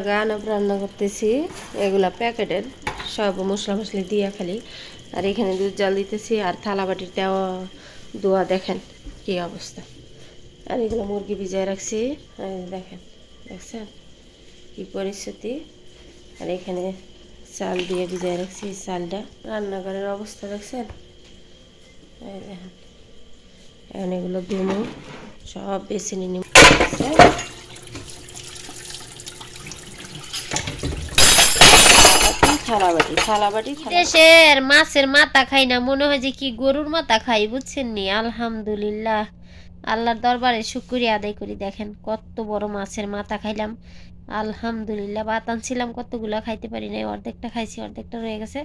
গানা রান্না করতেছি, এগুলা প্যাকেটের সব মশলা মশলি দিয়া খালি। আর এখানে দুধ জাল দিতেছি, আর থালা বাটির দেওয়া দোয়া দেখেন কি অবস্থা। আর এগুলো মুরগি ভিজায় রাখছি, দেখেন দেখছেন কি পরিস্থিতি। আর এখানে চাল দিয়ে ভিজায় রাখছি, চালটা রান্নাঘরের অবস্থা দেখছেন। দেখেন এখন এগুলো ধুমো, সব বেছে নিয়ে দেশের মাছের মাথা খাই না, মনে হয় যে কি গরুর মাথা খাই, বুঝছেন নি। আলহামদুলিল্লাহ, আল্লাহর দরবারে শুকরিয়া আদায় করি। দেখেন কত বড় মাছের মাথা খাইলাম, আলহামদুলিল্লাহ। ভাত আনছিলাম কতগুলা, খাইতে পারি নাই, অর্ধেকটা খাইছি, অর্ধেকটা রয়ে গেছে।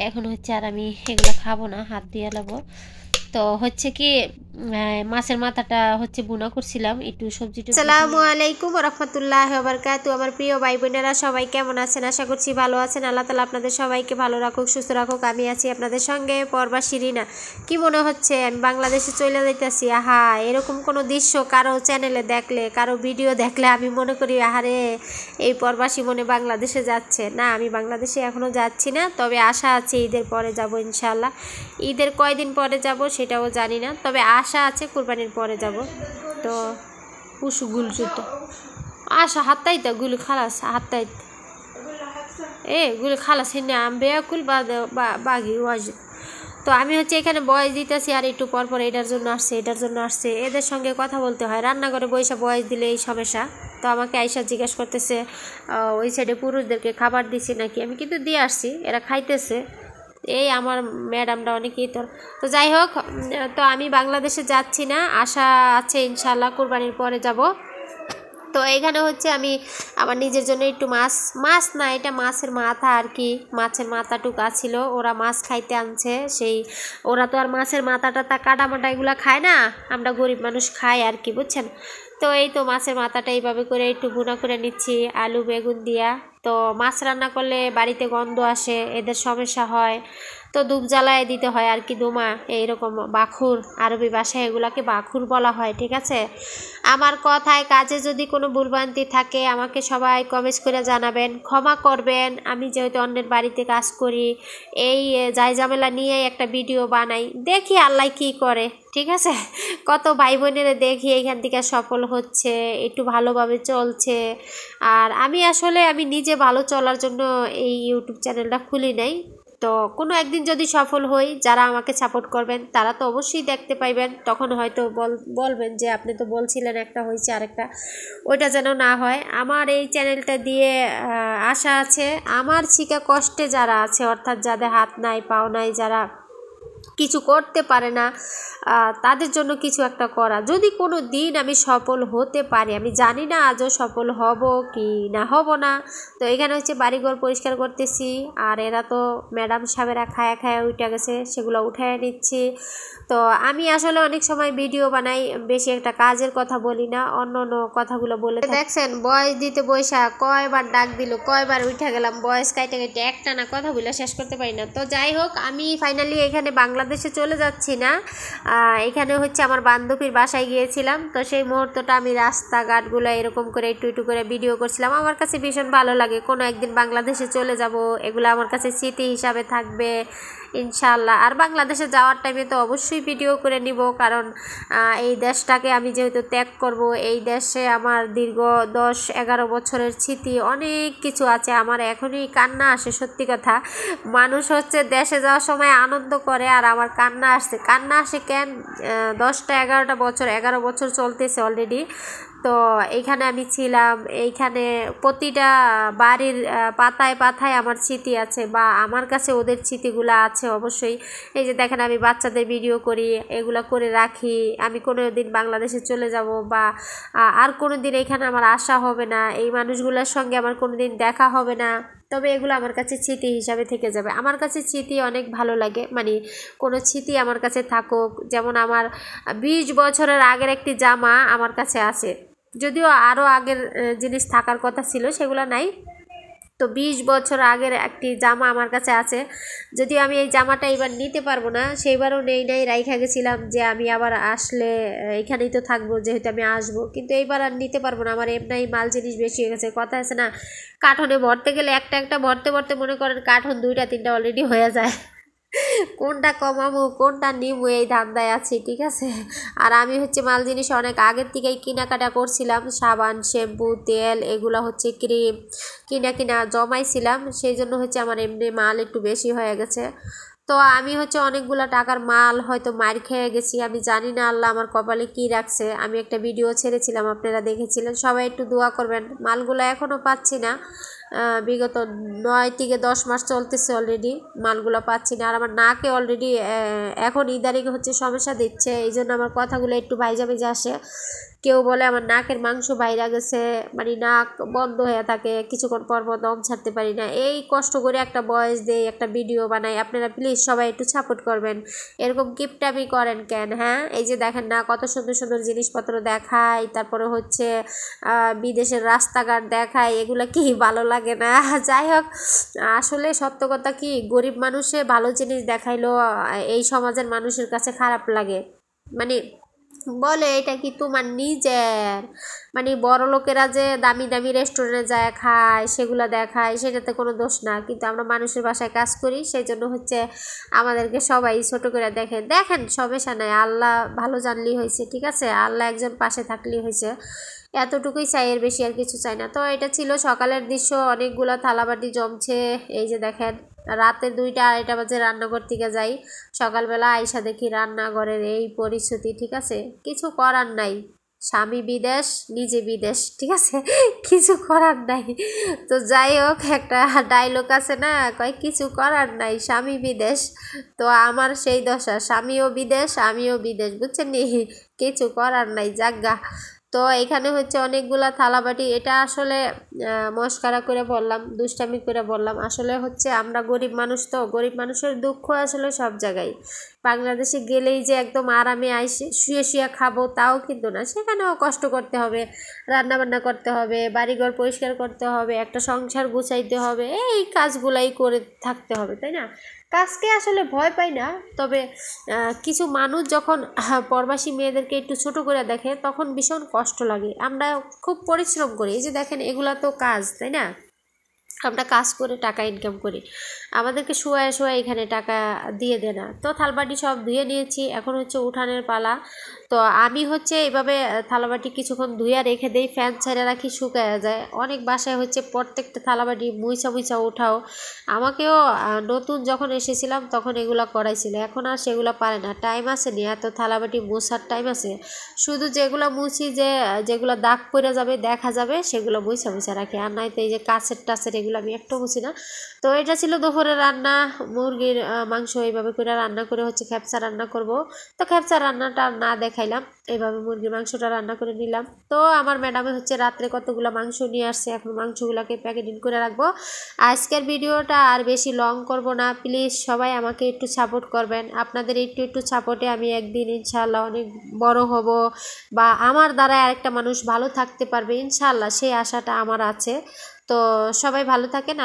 এখন হচ্ছে আর আমি এগুলো খাবো না, হাত দিয়ে লাগবো। তো হচ্ছে কি মাছের মাথাটা হচ্ছে বুনা করছিলাম একটু সবজি। আসসালামু আলাইকুম ওয়া রাহমাতুল্লাহি ওয়া বারাকাতুহু। আমার প্রিয় ভাই বোনেরা সবাই কেমন আছেন? আশা করছি ভালো আছেন। আল্লাহ তাআলা আপনাদের সবাইকে ভালো রাখুক, সুস্থ রাখুক। আমি আছি আপনাদের সঙ্গে প্রবাসী রিনা। কি মনে হচ্ছে আমি বাংলাদেশে চলে যাইতেছি? আহা, এরকম কোনো দৃশ্য কারো চ্যানেলে দেখলে, কারো ভিডিও দেখলে আমি মনে করি আহারে এই প্রবাসী মনে বাংলাদেশে যাচ্ছে। না, আমি বাংলাদেশে এখনো যাচ্ছি না, তবে আশা আছে ঈদের পরে যাব ইনশাআল্লাহ। ঈদের কয়দিন পরে যাব সেটাও জানি না, তবে আশা আছে কুরবানির পরে যাব। তো পুষু গুল জুতো আশা হাতটাই তো গুলি খালাস, হাতটাই গুলি খালাস হেনে আমবে কুল বাঘি ওয়াজ। তো আমি হচ্ছে এখানে বয়স দিতেছি, আর একটু পর পর এটার জন্য আসছে, এটার জন্য আসছে, এদের সঙ্গে কথা বলতে হয়। রান্নাঘরে বৈশা বয়স দিলে এই সমস্যা। তো আমাকে আইসা জিজ্ঞাসা করতেছে ওই সাইডে পুরুষদেরকে খাবার দিছি নাকি। আমি কিন্তু দিয়ে আসছি, এরা খাইতেছে। এই আমার ম্যাডামটা অনেকেই তো যাই হোক, তো আমি বাংলাদেশে যাচ্ছি না, আশা আছে ইনশাল্লাহ কুরবানির পরে যাব। তো এখানে হচ্ছে আমি আমার নিজের জন্য একটু মাছ না, এটা মাছের মাথা আর কি, মাছের মাথাটুকু ছিল, ওরা মাছ খাইতে আনছে। সেই ওরা তো আর মাছের মাথাটা কাটা মাটা এগুলো খায় না, আমরা গরিব মানুষ খাই আর কি, বুঝছেন। তো এই তো মাছের মাথাটা এইভাবে করে একটু ভুনা করে নিচ্ছি আলু বেগুন দিয়া। তো মাছ রান্না করলে বাড়িতে গন্ধ আসে, এদের সমস্যা হয়, তো ধূপ জ্বালায় দিতে হয় আর কি, ধুমা এইরকম বাখুর, আরবি ভাষায় এগুলাকে বাখুর বলা হয়, ঠিক আছে। আমার কথায় কাজে যদি কোনো ভুলভ্রান্তি থাকে আমাকে সবাই কমেন্ট করে জানাবেন, ক্ষমা করবেন। আমি যেহেতু অন্যের বাড়িতে কাজ করি, এই জায়জামেলা নিয়ে একটা ভিডিও বানাই, দেখি আল্লাহ কি করে, ঠিক আছে। কত ভাই বোনেরা দেখি এখান থেকে সফল হচ্ছে, একটু ভালোভাবে চলছে। আর আমি আসলে আমি নিজে ভালো চলার জন্য এই ইউটিউব চ্যানেলটা খুলি নাই। তো কোনো একদিন যদি সফল হই, যারা আমাকে সাপোর্ট করবেন তারা তো অবশ্যই দেখতে পাইবেন, তখন হয়তো বলবেন যে আপনি তো বলছিলেন একটা হয়েছে আরেকটা, ওইটা যেন না হয়। আমার এই চ্যানেলটা দিয়ে আশা আছে আমার শিখা কষ্টে যারা আছে, অর্থাৎ যাদের হাত নাই পাও নাই, যারা কিছু করতে পারে না, তাদের জন্য কিছু একটা করা। যদি কোনো দিন আমি সফল হতে পারি, আমি জানি না আজও সফল হব কি না হব না। তো এখানে হচ্ছে বাড়িঘর পরিষ্কার করতেছি, আর এরা তো ম্যাডাম সাহেবেরা খায়া খায়া উঠে গেছে, সেগুলো উঠায় নিচ্ছি। তো আমি আসলে অনেক সময় ভিডিও বানাই, বেশি একটা কাজের কথা বলি না, অন্য অন্য কথাগুলো বলে। দেখছেন বয়স দিতে বৈশা কয়বার ডাক দিল, কয়বার উঠে গেলাম, বয়স কাইটে কাইটে একটা না কথা বলে শেষ করতে পারি না। তো যাই হোক, আমি ফাইনালি এখানে বাংলাদেশে চলে যাচ্ছি না, এখানে হচ্ছে আমার বান্ধবীর বাসায় গিয়েছিলাম। তো সেই মুহূর্তটা আমি রাস্তাঘাটগুলো এরকম করে একটু একটু করে ভিডিও করছিলাম। আমার কাছে ভীষণ ভালো লাগে, কোনো একদিন বাংলাদেশে চলে যাব, এগুলো আমার কাছে স্মৃতি হিসাবে থাকবে ইনশাআল্লাহ। আর বাংলাদেশে যাওয়ার টাইমে তো অবশ্যই ভিডিও করে নিব, কারণ এই দেশটাকে আমি যেহেতু ত্যাগ করব, এই দেশে আমার দীর্ঘ 10-11 বছরের স্মৃতি, অনেক কিছু আছে। আমার এখনই কান্না আসে, সত্যি কথা। মানুষ হচ্ছে দেশে যাওয়ার সময় আনন্দ করে, আর আমার কান্না আসে কেন, 10-11 বছর, 11 বছর চলতেছে অলরেডি। তো এইখানে আমি ছিলাম, এইখানে প্রতিটা বাড়ির পাতায় পাতায় আমার স্মৃতি আছে, বা আমার কাছে ওদের স্মৃতিগুলো আছে অবশ্যই। এই যে দেখেন আমি বাচ্চাদের ভিডিও করি, এগুলো করে রাখি। আমি কোনো দিন বাংলাদেশে চলে যাব, বা আর কোনো দিন এখানে আমার আসা হবে না, এই মানুষগুলোর সঙ্গে আমার কোনো দিন দেখা হবে না, তবে এগুলো আমার কাছে স্মৃতি হিসাবে থেকে যাবে। আমার কাছে স্মৃতি অনেক ভালো লাগে, মানে কোনো স্মৃতি আমার কাছে থাকুক। যেমন আমার 20 বছরের আগের একটি জামা আমার কাছে আছে, যদিও আরও আগের জিনিস থাকার কথা ছিল, সেগুলো নাই। তো 20 বছর আগের একটি জামা আমার কাছে আছে, যদিও আমি এই জামাটা এবার নিতে পারবো না, সেইবারও নেই নাই রাইখা গেছিলাম যে আমি আবার আসলে এখানেই তো থাকবো, যেহেতু আমি আসবো, কিন্তু এইবার আর নিতে পারবো না, আমার এমনি মাল জিনিস বেশি হয়ে গেছে। কথা আছে না, কার্টনে ভরতে গেলে একটা একটা ভরতে ভরতে মনে করেন কার্টন 2টা 3টা অলরেডি হয়ে যায়। কোনটা কমাবো কোনটা নিবো এই ধান্দায় আছি, ঠিক আছে। আর আমি হচ্ছে মাল জিনিস অনেক আগের থেকেই কেনাকাটা করছিলাম, সাবান শ্যাম্পু তেল এগুলো হচ্ছে ক্রিম কিনা জমাইছিলাম, সেই জন্য হচ্ছে আমার এমনি মাল একটু বেশি হয়ে গেছে। তো আমি হচ্ছে অনেকগুলো টাকার মাল হয়তো মার খেয়ে গেছি, আমি জানি না আল্লাহ আমার কপালে কি রাখছে। আমি একটা ভিডিও ছেড়েছিলাম, আপনারা দেখেছিলেন, সবাই একটু দোয়া করবেন। মালগুলো এখনও পাচ্ছি না, বিগত 9 থেকে 10 মাস চলতেছে অলরেডি, মালগুলো পাচ্ছি না। আর আমার নাকে অলরেডি এখন ইদারিং হচ্ছে সমস্যা দিচ্ছে, এই জন্য আমার কথাগুলো একটু ভাইজা ভেজে আসে। কেউ বলে আমার নাকের মাংস বাইরে গেছে, মানে নাক বন্ধ হয়ে থাকে, কিছুক্ষণ পর পর দম ছাড়তে পারি না। এই কষ্ট করে একটা ভয়েস দেই, একটা ভিডিও বানাই, আপনারা প্লিজ সবাই একটু সাপোর্ট করবেন। এরকম কিপটামি করেন কেন? হ্যাঁ, এই যে দেখেন না কত সুন্দর সুন্দর জিনিসপত্র দেখায়, তারপরে হচ্ছে বিদেশের রাস্তাঘাট দেখায়, এগুলো কি ভালো লাগে না? যাই হোক, আসলে সত্য কথা কি, গরিব মানুষে ভালো জিনিস দেখাইলো এই সমাজের মানুষের কাছে খারাপ লাগে। মানে বলে এটা কি তোমার নিজের, মানে বড় লোকেরা যে দামি দামি রেস্টুরেন্টে যায় খায় সেগুলো দেখায়, সেটাতে কোনো দোষ না, কিন্তু আমরা মানুষের বাসায় কাজ করি, সেই জন্য হচ্ছে আমাদেরকে সবাই ছোট করে দেখেন সমস্যা নাই, আল্লাহ ভালো জানলেই হয়েছে, ঠিক আছে, আল্লাহ একজন পাশে থাকলেই হয়েছে, এতটুকুই চাই, এর বেশি আর কিছু চাই না। তো এটা ছিল সকালের দৃশ্য, অনেকগুলো থালাবাটি জমছে, এই যে দেখেন রাতে 2টা 2:30 বাজে রান্নাঘর থেকে যাই, সকালবেলা আইসা দেখি রান্নাঘরের এই পরিস্থিতি, ঠিক আছে, কিছু করার নাই, স্বামী বিদেশ নিজে বিদেশ, ঠিক আছে, কিছু করার নাই। তো যাই হোক, একটা ডায়লগ আছে না, কয় কিছু করার নাই স্বামী বিদেশ, তো আমার সেই দশা, স্বামীও বিদেশ আমিও বিদেশ, বুঝছেন নি, কিছু করার নাই জাগা। তো এখানে হচ্ছে অনেকগুলা থালাবাটি, এটা আসলে মস্কারা করে বললাম, দুষ্টামি করে বললাম, আসলে হচ্ছে আমরা গরিব মানুষ, তো গরিব মানুষের দুঃখ আসলে সব জায়গায়। বাংলাদেশে গেলেই যে একদম আরামে আইসে শুয়ে শুয়ে খাবো তাও কিন্তু না, সেখানেও কষ্ট করতে হবে, রান্নাবান্না করতে হবে, বাড়িঘর পরিষ্কার করতে হবে, একটা সংসার গুছাইতে হবে, এই কাজগুলাই করে থাকতে হবে, তাই না? কাজকে আসলে ভয় পাই না, তবে কিছু মানুষ যখন প্রবাসী মেয়েদেরকে একটু ছোট করে দেখে তখন ভীষণ কষ্ট লাগে। আমরা খুব পরিশ্রম করি, এই যে দেখেন এগুলা তো কাজ, তাই না? আমরা কাজ করে টাকা ইনকাম করি, আমাদেরকে শোয়া শোয়া এখানে টাকা দিয়ে দেয় না। তো থালবাটি সব ধুয়ে নিয়েছি, এখন হচ্ছে উঠানের পালা। তো আমি হচ্ছে এইভাবে থালাবাটি কিছুক্ষণ ধুয়ে রেখে দেই, ফ্যান ছেড়ে রাখি, শুকায় যায়। অনেক বাসায় হচ্ছে প্রত্যেকটা থালাবাটি মুইছা উঠাও, আমাকেও নতুন যখন এসেছিলাম তখন এগুলো করাইছিল, এখন আর সেগুলো পারে না, টাইম আছে নি এত থালাবাটি মুছার টাইম আছে, শুধু যেগুলো মুছি যেগুলো দাগ পড়ে যাবে দেখা যাবে সেগুলো মুছা রাখি, আর নয়তো এই যে কাছের টাছের এগুলো আমি একটু মুছি না। তো এটা ছিল দুপুরের রান্না, মুরগির মাংস এইভাবে করে রান্না করে হচ্ছে খেপসা রান্না করব। তো খেপসা রান্নাটা না দেখাইলাম, এইভাবে মুরগির মাংসটা রান্না করে নিলাম। তো আমার ম্যাডামে হচ্ছে রাত্রে কতগুলো মাংস নিয়ে আসছে, এখন মাংসগুলোকে প্যাকেটিং করে রাখবো। আজকের ভিডিওটা আর বেশি লং করব না, প্লিজ সবাই আমাকে একটু সাপোর্ট করবেন, আপনাদের একটু সাপোর্টে আমি একদিন ইনশাআল্লাহ অনেক বড় হব, বা আমার দ্বারা আরেকটা মানুষ ভালো থাকতে পারবে ইনশাআল্লাহ, সেই আশাটা আমার আছে। তো সবাই ভালো থাকেন।